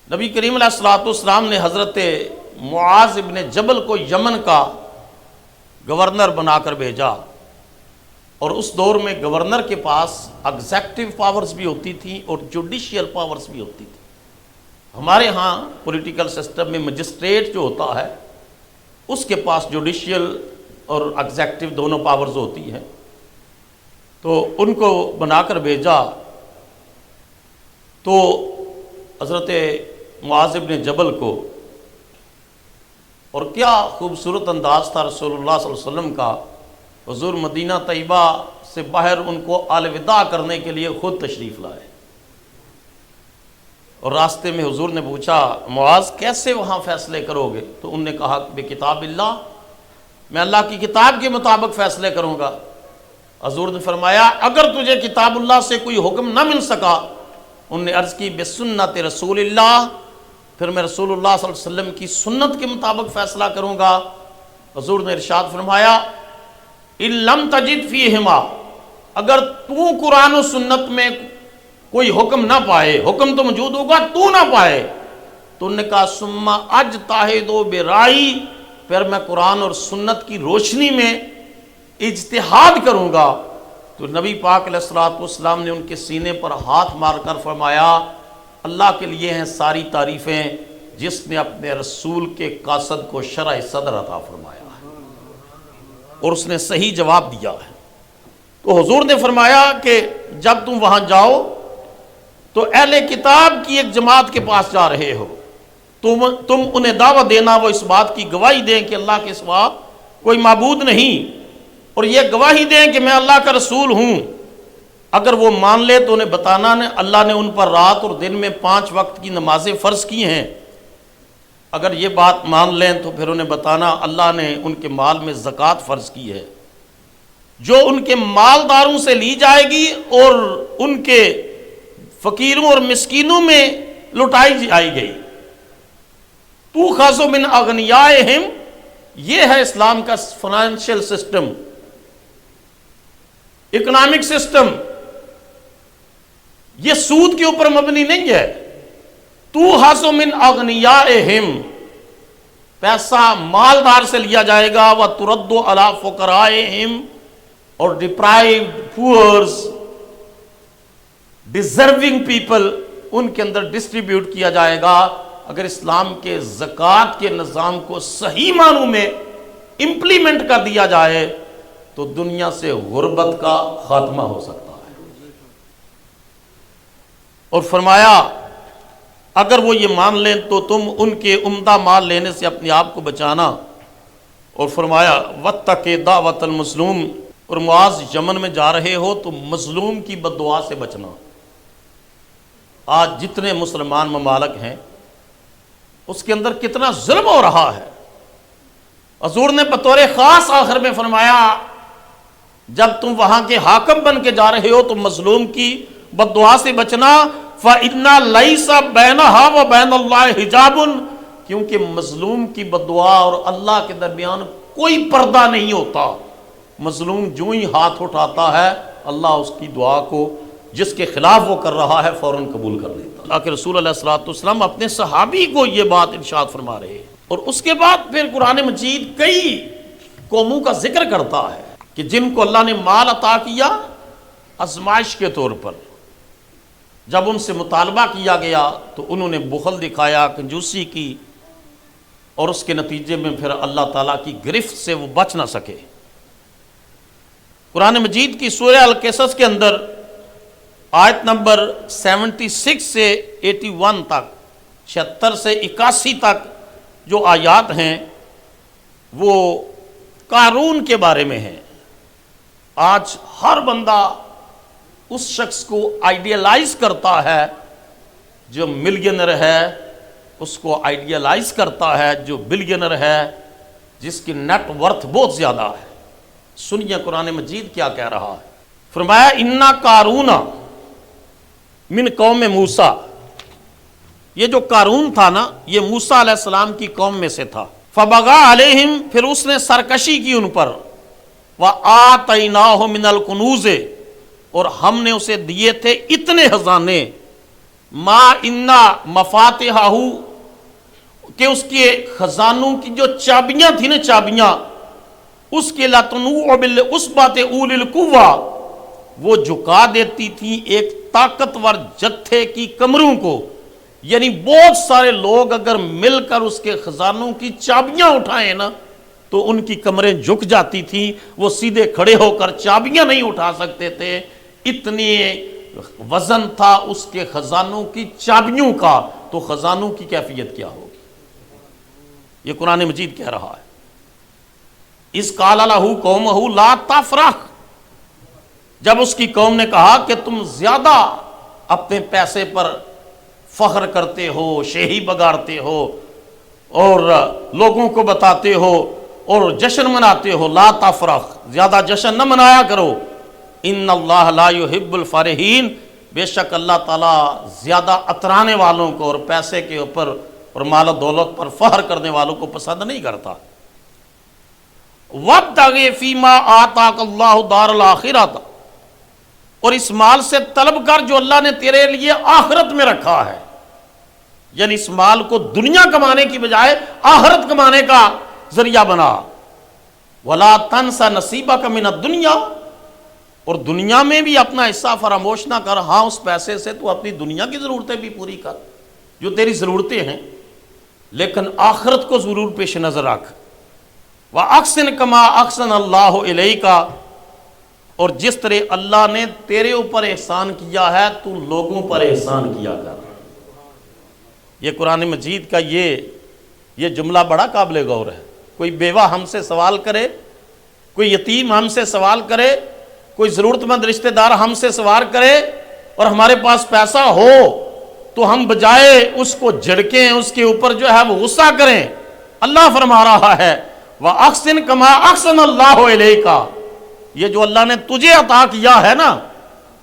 نبی کریم علیہ الصلوۃ والسلام نے حضرت معاذ ابن جبل کو یمن کا گورنر بنا کر بھیجا، اور اس دور میں گورنر کے پاس ایگزیکٹو پاورز بھی ہوتی تھیں اور جوڈیشیل پاورز بھی ہوتی تھی۔ ہمارے ہاں پولیٹیکل سسٹم میں مجسٹریٹ جو ہوتا ہے اس کے پاس جوڈیشیل اور ایگزیکٹو دونوں پاورز ہوتی ہیں، تو ان کو بنا کر بھیجا۔ تو حضرت معاذ ابن جبل کو، اور کیا خوبصورت انداز تھا رسول اللہ صلی اللہ علیہ وسلم کا، حضور مدینہ طیبہ سے باہر ان کو الوداع کرنے کے لیے خود تشریف لائے، اور راستے میں حضور نے پوچھا معاذ کیسے وہاں فیصلے کرو گے؟ تو انہوں نے کہا بے کتاب اللہ، میں اللہ کی کتاب کے مطابق فیصلے کروں گا۔ حضور نے فرمایا اگر تجھے کتاب اللہ سے کوئی حکم نہ مل سکا، انہوں نے عرض کی بسنت رسول اللہ، پھر میں رسول اللہ صلی اللہ علیہ وسلم کی سنت کے مطابق فیصلہ کروں گا۔ حضور نے ارشاد فرمایا ان لم تجد فیہما، اگر تو قرآن و سنت میں کوئی حکم نہ پائے، حکم تو موجود ہوگا تو نہ پائے، تو انہوں نے کہا ثم اجتہد برائی، پھر میں قرآن اور سنت کی روشنی میں اجتہاد کروں گا۔ تو نبی پاک علیہ الصلوۃ والسلام نے ان کے سینے پر ہاتھ مار کر فرمایا اللہ کے لیے ہیں ساری تعریفیں جس نے اپنے رسول کے قاصد کو شرح صدر عطا فرمایا ہے، اور اس نے صحیح جواب دیا ہے۔ تو حضور نے فرمایا کہ جب تم وہاں جاؤ تو اہل کتاب کی ایک جماعت کے پاس جا رہے ہو، تم انہیں دعوت دینا وہ اس بات کی گواہی دیں کہ اللہ کے سوا کوئی معبود نہیں، اور یہ گواہی دیں کہ میں اللہ کا رسول ہوں۔ اگر وہ مان لے تو انہیں بتانا اللہ نے ان پر رات اور دن میں 5 وقت کی نمازیں فرض کی ہیں۔ اگر یہ بات مان لیں تو پھر انہیں بتانا اللہ نے ان کے مال میں زکوٰۃ فرض کی ہے، جو ان کے مالداروں سے لی جائے گی اور ان کے فقیروں اور مسکینوں میں لٹائی جائے گئی۔ تُؤْخَذُ مِنْ أَغْنِيَائِهِمْ، یہ ہے اسلام کا فائنینشیل سسٹم، اکنامک سسٹم، یہ سود کے اوپر مبنی نہیں ہے۔ تُؤْخَذُ مِنْ أَغْنِيَائِهِمْ، پیسہ مالدار سے لیا جائے گا، وَتُرَدُّ عَلَىٰ فُقَرَائِهِمْ، اور deprived pours deserving people in کے اندر ڈسٹریبیوٹ کیا جائے گا۔ اگر اسلام کے زکوٰۃ کے نظام کو صحیح معنوں میں امپلیمنٹ کر دیا جائے تو دنیا سے غربت کا خاتمہ ہو سکتا ہے۔ اور فرمایا اگر وہ یہ مان لیں تو تم ان کے عمدہ مال لینے سے اپنے آپ کو بچانا، اور فرمایا واتق دعوت المظلوم، اور معاذ یمن میں جا رہے ہو تو مظلوم کی بد دعا سے بچنا۔ آج جتنے مسلمان ممالک ہیں اس کے اندر کتنا ظلم ہو رہا ہے۔ حضور نے بطور خاص آخر میں فرمایا جب تم وہاں کے حاکم بن کے جا رہے ہو تو مظلوم کی بد دعا سے بچنا، فَإِنَّ لَيْسَ بَيْنَهَا وَبَيْنَ اللَّهِ حِجَابٌ، کیونکہ مظلوم کی بد دعا اور اللہ کے درمیان کوئی پردہ نہیں ہوتا۔ مظلوم جو ہی ہاتھ اٹھاتا ہے اللہ اس کی دعا کو جس کے خلاف وہ کر رہا ہے فوراً قبول کر لیتا۔ تاکہ رسول علیہ الصلوۃ والسلام اپنے صحابی کو یہ بات ارشاد فرما رہے ہیں، اور اس کے بعد پھر قرآن مجید کئی قوموں کا ذکر کرتا ہے کہ جن کو اللہ نے مال عطا کیا آزمائش کے طور پر، جب ان سے مطالبہ کیا گیا تو انہوں نے بخل دکھایا، کنجوسی کی، اور اس کے نتیجے میں پھر اللہ تعالیٰ کی گرفت سے وہ بچ نہ سکے۔ قرآن مجید کی سورہ القصص کے اندر آیت نمبر 76 سے 81 تک، 76 سے 81 تک جو آیات ہیں وہ قارون کے بارے میں ہیں۔ آج ہر بندہ اس شخص کو آئیڈیلائز کرتا ہے جو ملینر ہے، اس کو آئیڈیلائز کرتا ہے جو بلینر ہے، جس کی نیٹ ورتھ بہت زیادہ ہے۔ سنیے قرآن مجید کیا کہہ رہا ہے۔ فرمایا اِنَّ قارون من قوم موسیٰ، یہ جو قارون تھا نا یہ موسیٰ علیہ السلام کی قوم میں سے تھا۔ فَبَغَىٰ عَلَيْهِمْ، پھر اس نے سرکشی کی ان پر، وَآتَيْنَاهُ مِنَ الْكُنُوزِ، اور ہم نے اسے دیے تھے اتنے خزانے، ما انا مفاتحہ، کہ اس کے خزانوں کی جو چابیاں تھیں نا، چابیاں، اس کے لتنوع بالعصبۃ اولی القوہ، وہ جھکا دیتی تھی ایک طاقتور جتھے کی کمروں کو، یعنی بہت سارے لوگ اگر مل کر اس کے خزانوں کی چابیاں اٹھائیں نا تو ان کی کمریں جھک جاتی تھیں، وہ سیدھے کھڑے ہو کر چابیاں نہیں اٹھا سکتے تھے، اتنے وزن تھا اس کے خزانوں کی چابیوں کا، تو خزانوں کی کیفیت کیا ہوگی؟ یہ قرآن مجید کہہ رہا ہے۔ اذ قال لہ قومہ لا تفرح، جب اس کی قوم نے کہا کہ تم زیادہ اپنے پیسے پر فخر کرتے ہو، شیہی بگاڑتے ہو اور لوگوں کو بتاتے ہو اور جشن مناتے ہو، لا تفرح، زیادہ جشن نہ منایا کرو، ان اللہ لا يحب الفرحین، بے شک اللہ تعالیٰ زیادہ اترانے والوں کو اور پیسے کے اوپر اور مال و دولت پر فخر کرنے والوں کو پسند نہیں کرتا۔ وَابْتَغِ فِيمَا آتَاكَ اللَّهُ دَارَ الْآخِرَةَ، اور اس مال سے طلب کر جو اللہ نے تیرے لیے آخرت میں رکھا ہے، یعنی اس مال کو دنیا کمانے کی بجائے آخرت کمانے کا ذریعہ بنا۔ وَلَا تَنْسَ نَصِيبَكَ مِنَ الدُّنْيَا، اور دنیا میں بھی اپنا حصہ فراموش نہ کر، ہاں اس پیسے سے تو اپنی دنیا کی ضرورتیں بھی پوری کر جو تیری ضرورتیں ہیں، لیکن آخرت کو ضرور پیش نظر رکھ۔ وَأَحْسِنْ كَمَا أَحْسَنَ اللَّهُ إِلَيْكَ، اور جس طرح اللہ نے تیرے اوپر احسان کیا ہے تو لوگوں پر احسان کیا کر۔ یہ قرآن مجید کا یہ جملہ بڑا قابل غور ہے۔ کوئی بیوہ ہم سے سوال کرے، کوئی یتیم ہم سے سوال کرے، کوئی ضرورت مند رشتہ دار ہم سے سوال کرے اور ہمارے پاس پیسہ ہو تو ہم بجائے اس کو جھڑکیں، اس کے اوپر جو ہے وہ غصہ کریں، اللہ فرما رہا ہے وَأَحْسِنْ كَمَا أَحْسَنَ اللَّهُ إِلَيْكَ، یہ جو اللہ نے تجھے عطا کیا ہے نا،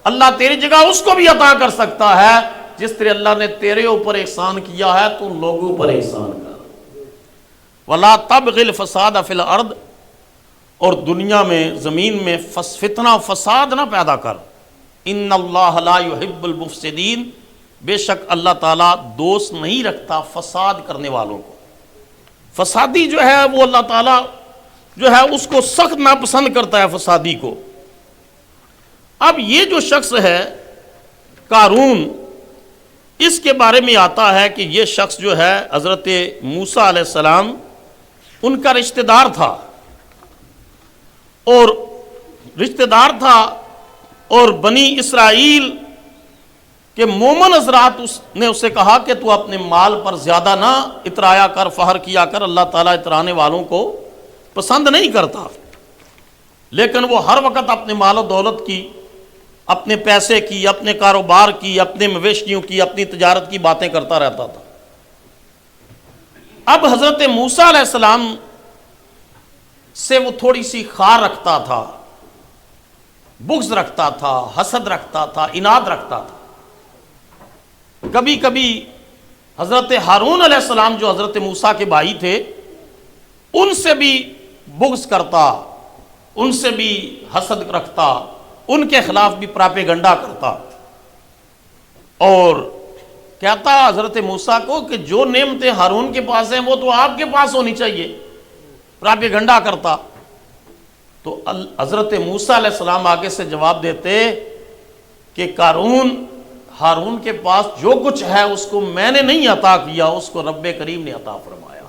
اللہ تیری جگہ اس کو بھی عطا کر سکتا ہے، جس طرح اللہ نے تیرے اوپر احسان کیا ہے تو لوگوں پر احسان کر۔ وَلَا تَبْغِ الْفَسَادَ فِي الْأَرْضِ، اور دنیا میں زمین میں فتنہ فساد نہ پیدا کر، ان اللہ لا يحب المفسدین، بے شک اللہ تعالیٰ دوست نہیں رکھتا فساد کرنے والوں کو۔ فسادی جو ہے وہ اللہ تعالیٰ جو ہے اس کو سخت ناپسند کرتا ہے، فسادی کو۔ اب یہ جو شخص ہے قارون، اس کے بارے میں آتا ہے کہ یہ شخص جو ہے حضرت موسیٰ علیہ السلام ان کا رشتہ دار تھا، اور رشتہ دار تھا، اور بنی اسرائیل کہ مومن حضرات نے اسے کہا کہ تو اپنے مال پر زیادہ نہ اترایا کر، فخر کیا کر، اللہ تعالیٰ اترانے والوں کو پسند نہیں کرتا، لیکن وہ ہر وقت اپنے مال و دولت کی، اپنے پیسے کی، اپنے کاروبار کی، اپنے مویشیوں کی، اپنی تجارت کی باتیں کرتا رہتا تھا۔ اب حضرت موسیٰ علیہ السلام سے وہ تھوڑی سی خار رکھتا تھا، بغض رکھتا تھا، حسد رکھتا تھا، اناد رکھتا تھا۔ کبھی کبھی حضرت ہارون علیہ السلام جو حضرت موسیٰ کے بھائی تھے ان سے بھی بغض کرتا، ان سے بھی حسد رکھتا، ان کے خلاف بھی پراپیگنڈا کرتا، اور کہتا حضرت موسیٰ کو کہ جو نعمتیں ہارون کے پاس ہیں وہ تو آپ کے پاس ہونی چاہیے، پراپیگنڈا کرتا۔ تو حضرت موسیٰ علیہ السلام آگے سے جواب دیتے کہ ہارون کے پاس جو کچھ ہے اس کو میں نے نہیں عطا کیا، اس کو رب کریم نے عطا فرمایا،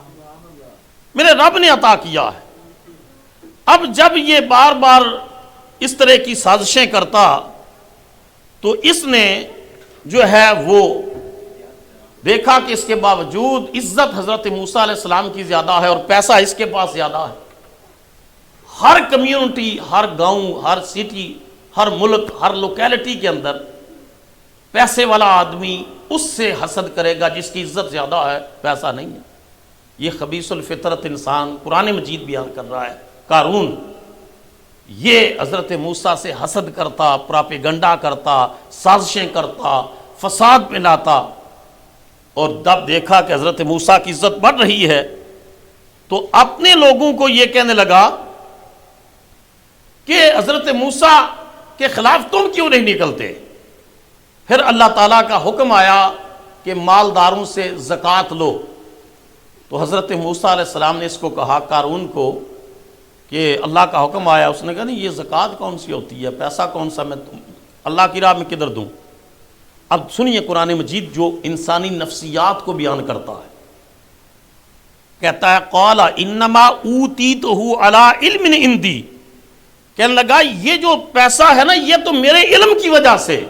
میرے رب نے عطا کیا ہے۔ اب جب یہ بار بار اس طرح کی سازشیں کرتا تو اس نے جو ہے وہ دیکھا کہ اس کے باوجود عزت حضرت موسیٰ علیہ السلام کی زیادہ ہے اور پیسہ اس کے پاس زیادہ ہے۔ ہر کمیونٹی، ہر گاؤں، ہر سٹی، ہر ملک، ہر لوکیلٹی کے اندر پیسے والا آدمی اس سے حسد کرے گا جس کی عزت زیادہ ہے، پیسہ نہیں ہے۔ یہ خبیث الفطرت انسان قرآن مجید بیان کر رہا ہے۔ قارون یہ حضرت موسیٰ سے حسد کرتا، پراپیگنڈا کرتا، سازشیں کرتا، فساد پھیلاتا، اور جب دیکھا کہ حضرت موسیٰ کی عزت بڑھ رہی ہے تو اپنے لوگوں کو یہ کہنے لگا کہ حضرت موسیٰ کے خلاف تم کیوں نہیں نکلتے؟ پھر اللہ تعالیٰ کا حکم آیا کہ مالداروں سے زکوٰۃ لو، تو حضرت موسیٰ علیہ السلام نے اس کو کہا قارون کو کہ اللہ کا حکم آیا، اس نے کہا نہیں یہ زکوٰۃ کون سی ہوتی ہے، پیسہ کون سا میں اللہ کی راہ میں کدھر دوں۔ اب سنیے قرآن مجید جو انسانی نفسیات کو بیان کرتا ہے، کہتا ہے قال انما اوتیتہ علی علم عندی، کہنے لگا یہ جو پیسہ ہے نا یہ تو میرے علم کی وجہ سے،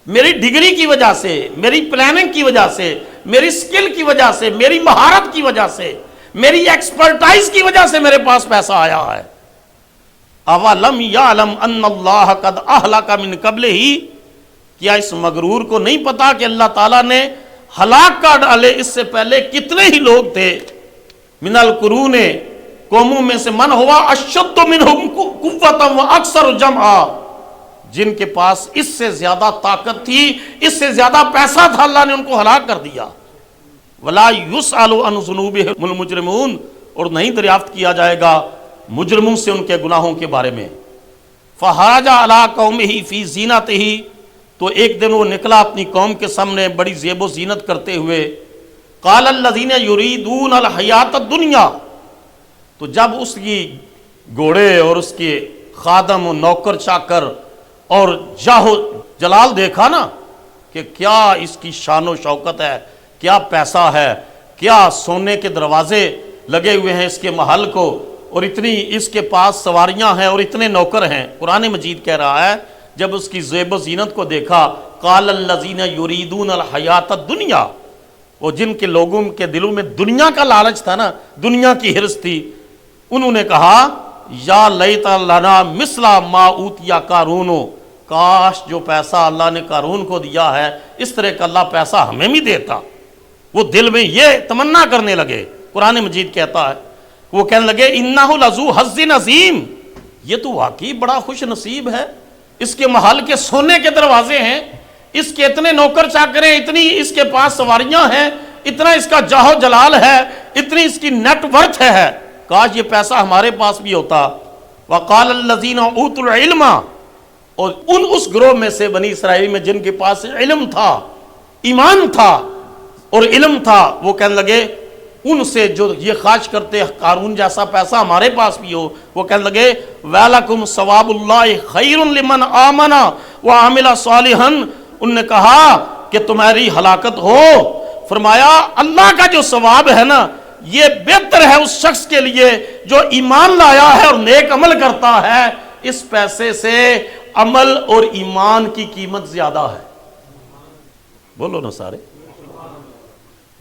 میری ڈگری کی وجہ سے، میری پلاننگ کی وجہ سے، میری سکل کی وجہ سے، میری مہارت کی وجہ سے، میری ایکسپرٹائز کی وجہ سے میرے پاس پیسہ آیا ہے۔ اولم یعلم ان اللہ قد اہلک من قبلہ، کیا اس مغرور کو نہیں پتا کہ اللہ تعالیٰ نے ہلاک کر ڈالے اس سے پہلے کتنے ہی لوگ تھے، من القرون، قوموں میں سے من ہوا اشد منہم قوۃ و اکثر جمعا، جن کے پاس اس سے زیادہ طاقت تھی، اس سے زیادہ پیسہ تھا، اللہ نے ان کو ہلاک کر دیا۔ ولا یسأل عن ذنوبہم المجرمون، اور نہیں دریافت کیا جائے گا مجرموں سے ان کے گناہوں کے بارے میں۔ فخرج علی قومہ فی زینتہ، تو ایک دن وہ نکلا اپنی قوم کے سامنے بڑی زیب و زینت کرتے ہوئے۔ قال الذین یریدون الحیاۃ الدنیا، تو جب اس کی گھوڑے اور اس کے خادم و نوکر چاکر اور جاہ و جلال دیکھا نا کہ کیا اس کی شان و شوکت ہے، کیا پیسہ ہے، کیا سونے کے دروازے لگے ہوئے ہیں اس کے محل کو، اور اتنی اس کے پاس سواریاں ہیں اور اتنے نوکر ہیں۔ قرآن مجید کہہ رہا ہے جب اس کی زیب و زینت کو دیکھا، قال الذین یریدون الحیاۃ الدنیا، وہ جن کے لوگوں کے دلوں میں دنیا کا لالچ تھا نا، دنیا کی حرص تھی، انہوں نے کہا یا لیت لنا مثل ما اوتی قارون، کاش جو پیسہ اللہ نے قارون کو دیا ہے اس طرح کا اللہ پیسہ ہمیں بھی دیتا۔ وہ دل میں یہ تمنا کرنے لگے۔ قرآن مجید کہتا ہے وہ کہنے لگے انہ لذو حظ عظیم، یہ تو واقعی بڑا خوش نصیب ہے، اس کے محل کے سونے کے دروازے ہیں، اس کے اتنے نوکر چاکریں، اتنی اس کے پاس سواریاں ہیں، اتنا اس کا جاہ و جلال ہے، اتنی اس کی نیٹ ورتھ ہے، کاش یہ پیسہ ہمارے پاس بھی ہوتا۔ وقال الذین اوتوا العلم، اور اس گروہ میں سے بنی اسرائیل میں جن کے پاس علم تھا، ایمان تھا اور علم تھا، وہ کہنے لگے ان سے جو یہ خواہش کرتے قارون جیسا پیسہ ہمارے پاس بھی ہو، وہ کہنے لگے وَلَكُمْ ثواب اللہ خیر لمن آمن وعمل صالحا، ان نے کہا کہ تمہاری ہلاکت ہو، فرمایا اللہ کا جو ثواب ہے نا یہ بہتر ہے اس شخص کے لیے جو ایمان لایا ہے اور نیک عمل کرتا ہے، اس پیسے سے عمل اور ایمان کی قیمت زیادہ ہے۔ بولو نا سارے،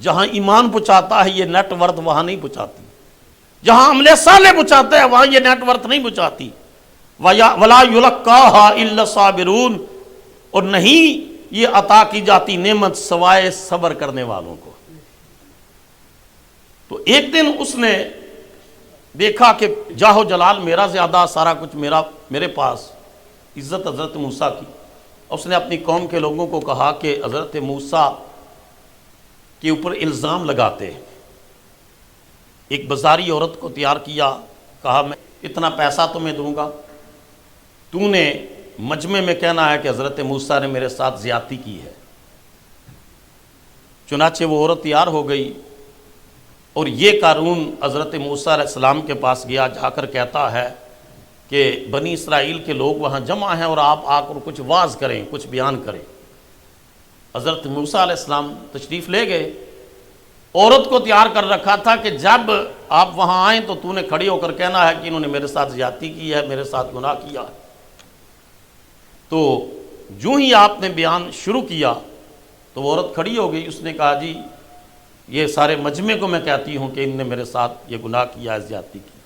جہاں ایمان پہنچاتا ہے یہ نیٹ ورتھ وہاں نہیں پہنچاتی، جہاں عمل صالح پہنچاتا ہے وہاں یہ نیٹ ورتھ نہیں پہنچاتی۔ وَلَا يُلَقَّاهَا إِلَّا الصَّابِرُونَ، اور نہیں یہ عطا کی جاتی نعمت سوائے صبر کرنے والوں کو۔ تو ایک دن اس نے دیکھا کہ جاہ و جلال میرا زیادہ، سارا کچھ میرے پاس، عزت حضرت موسیٰ کی۔ اس نے اپنی قوم کے لوگوں کو کہا کہ حضرت موسیٰ کے اوپر الزام لگاتے، ایک بازاری عورت کو تیار کیا، کہا میں اتنا پیسہ تمہیں دوں گا، تو نے مجمع میں کہنا ہے کہ حضرت موسیٰ نے میرے ساتھ زیادتی کی ہے۔ چنانچہ وہ عورت تیار ہو گئی، اور یہ قارون حضرت موسیٰ علیہ السلام کے پاس گیا، جا کر کہتا ہے کہ بنی اسرائیل کے لوگ وہاں جمع ہیں اور آپ آ کر کچھ واعظ کریں، کچھ بیان کریں۔ حضرت موسیٰ علیہ السلام تشریف لے گئے، عورت کو تیار کر رکھا تھا کہ جب آپ وہاں آئیں تو نے کھڑی ہو کر کہنا ہے کہ انہوں نے میرے ساتھ زیادتی کی ہے، میرے ساتھ گناہ کیا ہے۔ تو جو ہی آپ نے بیان شروع کیا تو وہ عورت کھڑی ہو گئی، اس نے کہا جی یہ سارے مجمع کو میں کہتی ہوں کہ ان نے میرے ساتھ یہ گناہ کیا ہے، زیادتی کی۔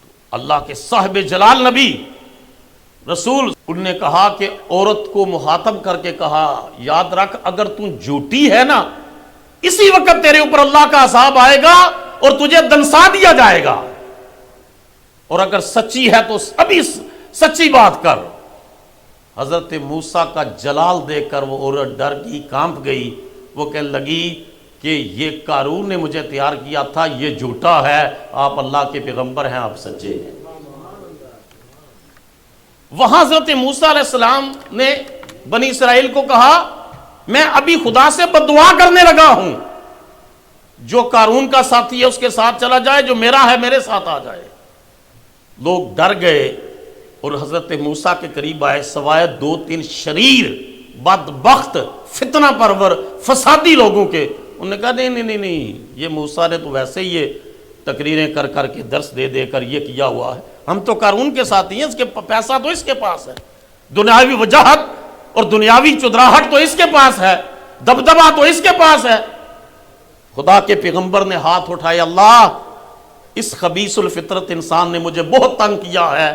تو اللہ کے صاحب جلال نبی رسول ان نے کہا کہ عورت کو مخاطب کر کے کہا یاد رکھ اگر تو جھوٹی ہے نا اسی وقت تیرے اوپر اللہ کا عذاب آئے گا اور تجھے دنسا دیا جائے گا، اور اگر سچی ہے تو ابھی سچی بات کر۔ حضرت موسیٰ کا جلال دیکھ کر وہ عورت ڈر گئی، کانپ گئی، وہ کہنے لگی کہ یہ قارون نے مجھے تیار کیا تھا، یہ جھوٹا ہے، آپ اللہ کے پیغمبر ہیں، آپ سچے ہیں۔ وہاں حضرت موسیٰ علیہ السلام نے بنی اسرائیل کو کہا میں ابھی خدا سے بددعا کرنے لگا ہوں، جو قارون کا ساتھی ہے اس کے ساتھ چلا جائے، جو میرا ہے میرے ساتھ آ جائے۔ لوگ ڈر گئے اور حضرت موسیٰ کے قریب آئے، سوائے 2-3 شریر بدبخت فتنہ پرور فسادی لوگوں کے۔ انہوں نے کہا نہیں، یہ موسیٰ نے تو ویسے ہی یہ تقریریں کر کر کے درس دے دے کر یہ کیا ہوا ہے، ہم تو قارون کے ساتھی ہیں، اس کے پیسہ تو اس کے پاس ہے، دنیاوی وجاہت اور دنیاوی چدراہٹ تو اس کے پاس ہے، دبدبہ تو اس کے پاس ہے۔ خدا کے پیغمبر نے ہاتھ اٹھائے، اللہ اس خبیث الفطرت انسان نے مجھے بہت تنگ کیا ہے،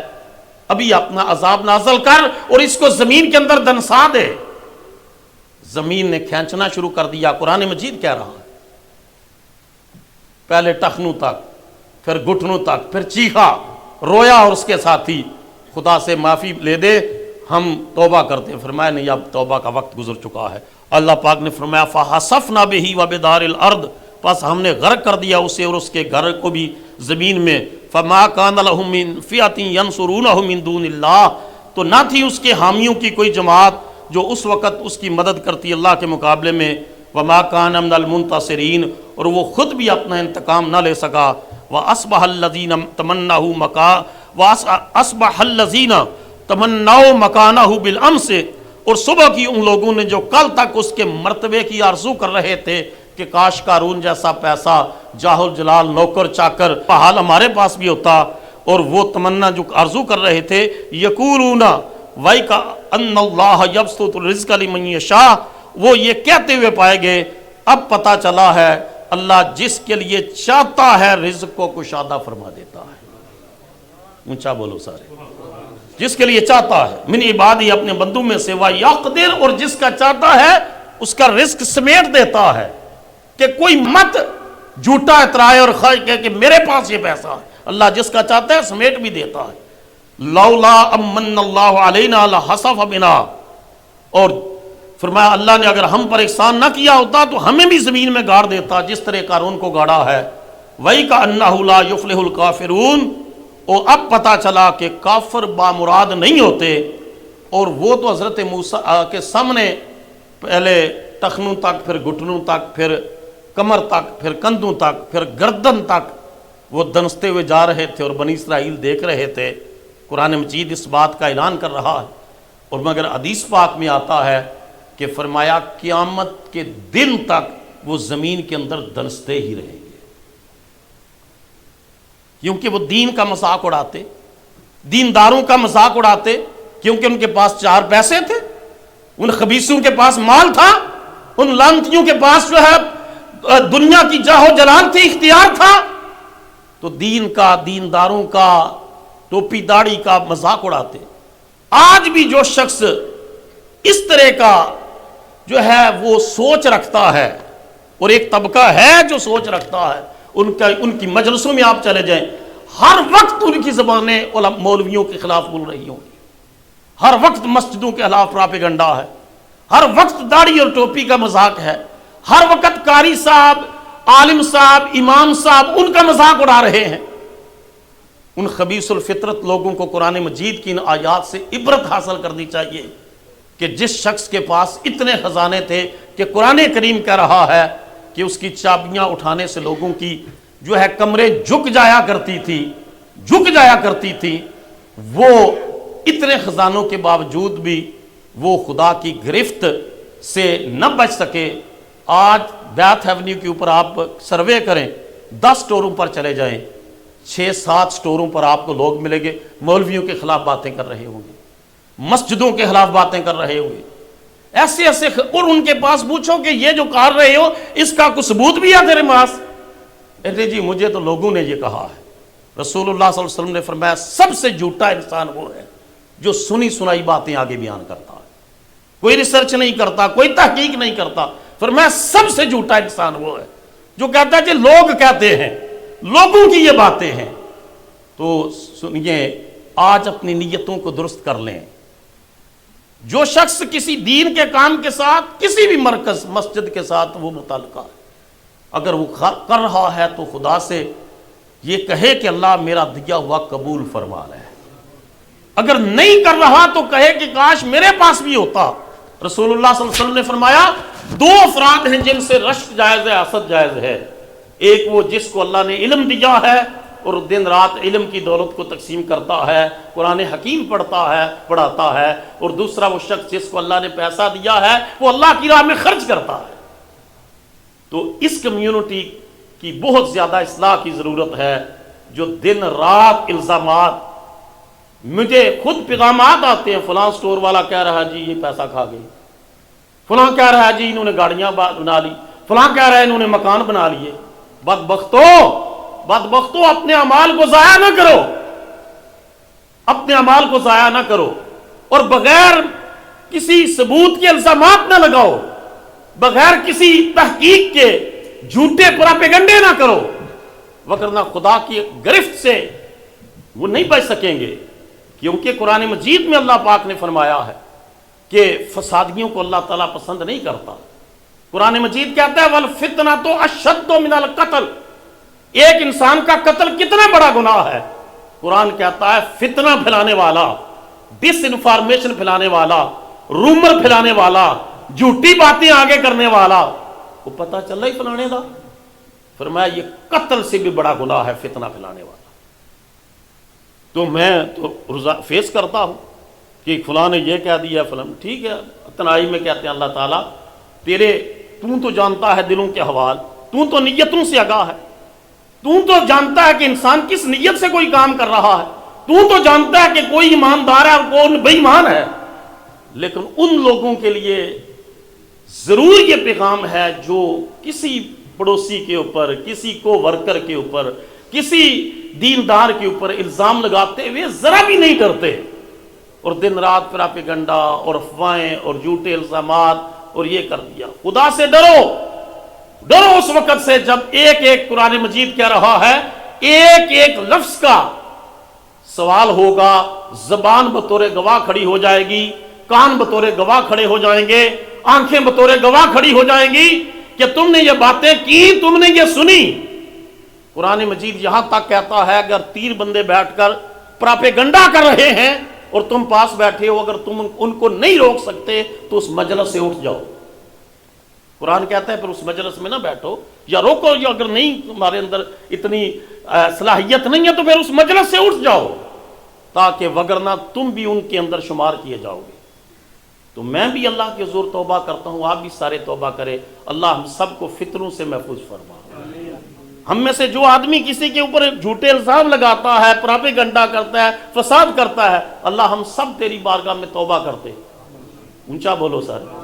ابھی اپنا عذاب نازل کر اور اس کو زمین کے اندر دنسا دے۔ زمین نے کھینچنا شروع کر دیا۔ قرآن مجید کہہ رہا ہے پہلے ٹخنوں تک، پھر گھٹنوں تک، پھر چیخا، رویا اور اس کے ساتھی خدا سے معافی لے دے، ہم توبہ کرتے ہیں۔ فرمایا نہیں، اب توبہ کا وقت گزر چکا ہے۔ اللہ پاک نے فرمایا فَحَسَفْنَا بِهِ وَبِدَارِ الْأَرْضِ، پس ہم نے غرق کر دیا اسے اور اس کے گھر کو بھی زمین میں۔ فَمَا كَانَ لَهُم مِّن فِئَةٍ يَنصُرُونَهُ مِن دُونِ اللَّهِ، تو نہ تھی اس کے حامیوں کی کوئی جماعت جو اس وقت اس کی مدد کرتی اللہ کے مقابلے میں۔ وَمَا كَانَ مِنَ الْمُنتَصِرِينَ، اور وہ خود بھی اپنا انتقام نہ لے سکا۔ وَأَصْبَحَ الَّذِينَ تَمَنَّوْا مَكَانَهُ بِالْأَمْسِ، اور صبح کی ان لوگوں نے جو کل تک اس کے مرتبے کی آرزو کر رہے تھے کہ کاش قارون جیسا پیسہ، جاہ و جلال، نوکر چاکر حال ہمارے پاس بھی ہوتا، اور وہ تمنا جو آرزو کر رہے تھے، یقولون وَإِكَأَنَّ اللَّهَ يَبْسُطُ الرِّزْقَ لِمَن يَشَاءُ، وہ یہ کہتے ہوئے پائے گئے اب پتہ چلا ہے اللہ جس کے لیے چاہتا ہے رزق کو کشادہ فرما دیتا ہے۔ اونچا بولو سارے، جس کے لیے چاہتا ہے، من عبادی، اپنے بندوں میں سے، وَيَقْدِرُ، اور جس کا چاہتا ہے اس کا رزق سمیٹ دیتا ہے، کہ کوئی مت جھوٹا اترائے اور خواہش کہے کہ میرے پاس یہ پیسہ ہے، اللہ جس کا چاہتا ہے سمیٹ بھی دیتا ہے۔ لولا امن اللہ علینا لخسف بنا، اور فرمایا اللہ نے اگر ہم پر احسان نہ کیا ہوتا تو ہمیں بھی زمین میں گاڑ دیتا جس طرح قارون کو گاڑا ہے۔ وَإِكَأَنَّهُ لَا يُفْلِحُ الْكَافِرُونَ، اور اب پتہ چلا کہ کافر بامراد نہیں ہوتے، اور وہ تو حضرت موسیٰ کے سامنے پہلے ٹخنوں تک، پھر گھٹنوں تک، پھر کمر تک، پھر کندھوں تک، پھر گردن تک وہ دنستے ہوئے جا رہے تھے، اور بنی اسرائیل دیکھ رہے تھے۔ قرآن مجید اس بات کا اعلان کر رہا ہے، اور مگر حدیث پاک میں آتا ہے کہ فرمایا قیامت کے دن تک وہ زمین کے اندر دنستے ہی رہیں گے، کیونکہ وہ دین کا مذاق اڑاتے، دینداروں کا مذاق اڑاتے، کیونکہ ان کے پاس 4 پیسے تھے، ان خبیثوں کے پاس مال تھا، ان لعنتیوں کے پاس جو ہے دنیا کی جاہ و جلال تھی، اختیار تھا، تو دین کا، دینداروں کا، ٹوپی داڑھی کا مذاق اڑاتے۔ آج بھی جو شخص اس طرح کا جو ہے وہ سوچ رکھتا ہے، اور ایک طبقہ ہے جو سوچ رکھتا ہے، ان کی مجلسوں میں آپ چلے جائیں، ہر وقت ان کی زبانیں مولویوں کے خلاف بول رہی ہوں گی، ہر وقت مسجدوں کے خلاف پراپیگنڈا ہے، ہر وقت داڑھی اور ٹوپی کا مذاق ہے، ہر وقت قاری صاحب، عالم صاحب، امام صاحب ان کا مذاق اڑا رہے ہیں۔ ان خبیث الفطرت لوگوں کو قرآن مجید کی ان آیات سے عبرت حاصل کرنی چاہیے کہ جس شخص کے پاس اتنے خزانے تھے کہ قرآن کریم کہہ رہا ہے کہ اس کی چابیاں اٹھانے سے لوگوں کی جو ہے کمریں جھک جایا کرتی تھی، وہ اتنے خزانوں کے باوجود بھی وہ خدا کی گرفت سے نہ بچ سکے۔ آج بیتھ ایونیو کے اوپر آپ سروے کریں، 10 سٹوروں پر چلے جائیں، 6-7 سٹوروں پر آپ کو لوگ ملیں گے مولویوں کے خلاف باتیں کر رہے ہوں گے، مسجدوں کے خلاف باتیں کر رہے ہوں گے، ایسے اور ان کے پاس پوچھو کہ یہ جو کر رہے ہو اس کا کوئی ثبوت بھی ہے تیرے پاس؟ کہتے جی مجھے تو لوگوں نے یہ کہا ہے۔ رسول اللہ صلی اللہ علیہ وسلم نے فرمایا سب سے جھوٹا انسان وہ ہے جو سنی سنائی باتیں آگے بیان کرتا ہے، کوئی ریسرچ نہیں کرتا، کوئی تحقیق نہیں کرتا۔ فرمایا سب سے جھوٹا انسان وہ ہے جو کہتا ہے کہ لوگ کہتے ہیں، لوگوں کی یہ باتیں ہیں۔ تو سنیے، آج اپنی نیتوں کو درست کر لیں۔ جو شخص کسی دین کے کام کے ساتھ، کسی بھی مرکز مسجد کے ساتھ وہ متعلقہ ہے، اگر وہ کر رہا ہے تو خدا سے یہ کہے کہ اللہ میرا دیا ہوا قبول فرما رہا ہے، اگر نہیں کر رہا تو کہے کہ کاش میرے پاس بھی ہوتا، رسول اللہ صلی اللہ علیہ وسلم نے فرمایا دو افراد ہیں جن سے رشک جائز ہے، حسد جائز ہے. ایک وہ جس کو اللہ نے علم دیا ہے اور دن رات علم کی دولت کو تقسیم کرتا ہے، قرآن حکیم پڑھاتا ہے، اور دوسرا وہ شخص جس کو اللہ نے پیسہ دیا ہے وہ اللہ کی راہ میں خرچ کرتا ہے. تو اس کمیونٹی کی بہت زیادہ اصلاح کی ضرورت ہے، جو دن رات الزامات، مجھے خود پیغامات آتے ہیں، فلاں سٹور والا کہہ رہا ہے جی یہ پیسہ کھا گئی، فلاں کہہ رہا ہے جی انہوں نے گاڑیاں بنا لی، فلاں کہہ رہا ہے انہوں نے مکان بنا لیے. بدبختو اپنے اعمال کو ضائع نہ کرو، اپنے اعمال کو ضائع نہ کرو، اور بغیر کسی ثبوت کے الزامات نہ لگاؤ، بغیر کسی تحقیق کے جھوٹے پراپیگنڈے نہ کرو، وگرنہ خدا کی گرفت سے وہ نہیں بچ سکیں گے. کیونکہ قرآن مجید میں اللہ پاک نے فرمایا ہے کہ فسادیوں کو اللہ تعالیٰ پسند نہیں کرتا. قرآن مجید کہتا ہے وَالْفِتْنَةُ أَشَدُّ مِنَ الْقَتْلِ، ایک انسان کا قتل کتنا بڑا گناہ ہے. قرآن کہتا ہے فتنہ پھیلانے والا، ڈس انفارمیشن پھیلانے والا، رومر پھیلانے والا، جھوٹی باتیں آگے کرنے والا، وہ پتہ چل رہا ہی پھیلانے دا، فرمایا یہ قتل سے بھی بڑا گناہ ہے فتنہ پھیلانے والا. تو میں تو فیس کرتا ہوں کہ فلاں نے یہ کہہ دیا، فلاں ٹھیک ہے، تنہائی میں کہتے ہیں اللہ تعالیٰ تو جانتا ہے دلوں کے حوال، تو نیتوں سے آگاہ ہے، تو جانتا ہے کہ انسان کس نیت سے کوئی کام کر رہا ہے، تو جانتا ہے کہ کوئی ایماندار ہے اور کوئی بے ایمان ہے. لیکن ان لوگوں کے لیے ضرور یہ پیغام ہے جو کسی پڑوسی کے اوپر، کسی کو ورکر کے اوپر، کسی دیندار کے اوپر الزام لگاتے ہوئے ذرا بھی نہیں ڈرتے، اور دن رات پراپیگنڈا اور افواہیں اور جھوٹے الزامات اور یہ کر دیا. خدا سے ڈرو اس وقت سے جب ایک ایک قرآن مجید کہہ رہا ہے ایک ایک لفظ کا سوال ہوگا، زبان بطور گواہ کھڑی ہو جائے گی، کان بطور گواہ کھڑے ہو جائیں گے، آنکھیں بطور گواہ کھڑی ہو جائیں گی کہ تم نے یہ باتیں کی، تم نے یہ سنی. قرآن مجید یہاں تک کہتا ہے اگر 3 بندے بیٹھ کر پراپیگنڈا کر رہے ہیں اور تم پاس بیٹھے ہو، اگر تم ان کو نہیں روک سکتے تو اس مجلس سے اٹھ جاؤ. قرآن کہتا ہے پھر اس مجلس میں نہ بیٹھو، یا روکو، یا اگر نہیں تمہارے اندر اتنی صلاحیت نہیں ہے تو پھر اس مجلس سے اٹھ جاؤ، تاکہ وگرنہ تم بھی ان کے اندر شمار کیے جاؤ گے. تو میں بھی اللہ کے حضور توبہ کرتا ہوں، آپ بھی سارے توبہ کریں. اللہ ہم سب کو فتنوں سے محفوظ فرما. ہم میں سے جو آدمی کسی کے اوپر جھوٹے الزام لگاتا ہے، پراپیگنڈا کرتا ہے، فساد کرتا ہے، اللہ ہم سب تیری بارگاہ میں توبہ کرتے. اونچا بولو سارے.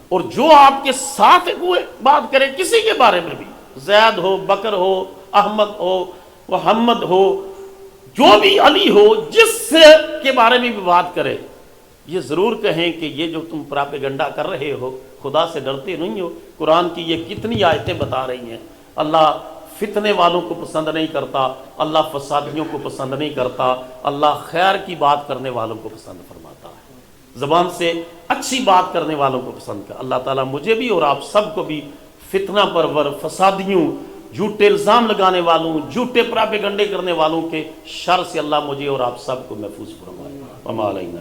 اور جو آپ کے ساتھ کوئی بات کرے کسی کے بارے میں بھی، زید ہو، بکر ہو، احمد ہو، محمد ہو، جو بھی علی ہو، جس کے بارے میں بھی بات کرے، یہ ضرور کہیں کہ یہ جو تم پراپیگنڈا کر رہے ہو خدا سے ڈرتے نہیں ہو. قرآن کی یہ کتنی آیتیں بتا رہی ہیں. اللہ فتنے والوں کو پسند نہیں کرتا، اللہ فسادیوں کو پسند نہیں کرتا، اللہ خیر کی بات کرنے والوں کو پسند فرماتا ہے، زبان سے اچھی بات کرنے والوں کو پسند کرتا. اللہ تعالیٰ مجھے بھی اور آپ سب کو بھی فتنہ پرور، فسادیوں، جھوٹے الزام لگانے والوں، جھوٹے پراپیگنڈے کرنے والوں کے شر سے اللہ مجھے اور آپ سب کو محفوظ فرمائے. وما علینا